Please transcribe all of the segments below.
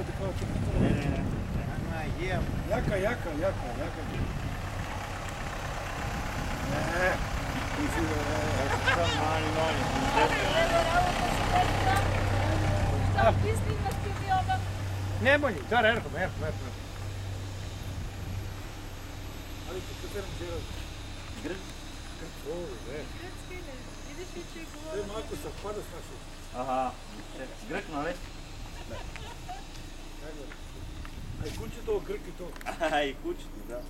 е такова чупито. Не. Jem. Jaka. Ne. Ti si Samo mali. Šta mislim da ti bi ovam? Nemoj, dar, erko. Ali ti katerim želeo. Grč. Ovo, ne. Grčki ne. Vidiš li će To je govoriti? Marko sa pada s našim. Aha. Grč, нали? Aj kući to, Grki to. Aha, и кучето, да.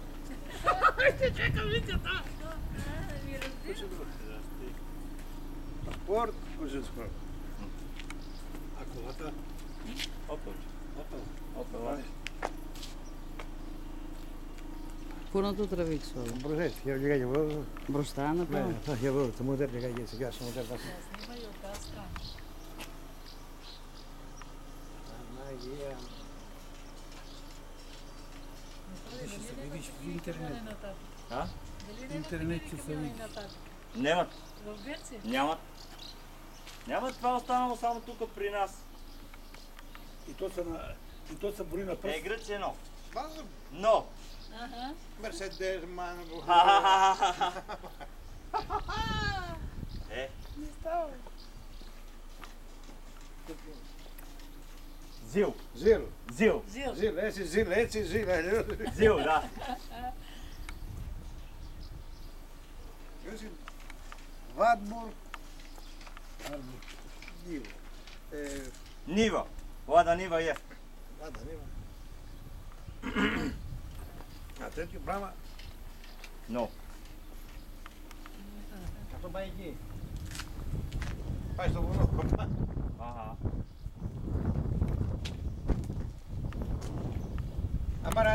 Ajde, čekam, vidite da. Mi razdiš? Sport, kućinsko. A kolata? Опа. Opel. Пурното травичство. Брожет, я гледам, во. Броща направо. Я во, само модер, гледам, сега съм модер. Snimaju od ta strana. Видиш в интернет. А? Дали Интернет ще се види. Нямат. В Гърция? Нямат. Нямат, това останало само тук при нас. И то се брои на пръст. Гръц е нов. Wat Но. Ага. Mercedes, man. Е, Не става. Зил. Zil. Зил. Зил. Zil, het is zil. Зил, да. Vadmor. Divo. Нива. Лада Нива е. Vada, nema. A treći brama, Но. A to bij je. Pa što ono kopa. Ага. Amarada.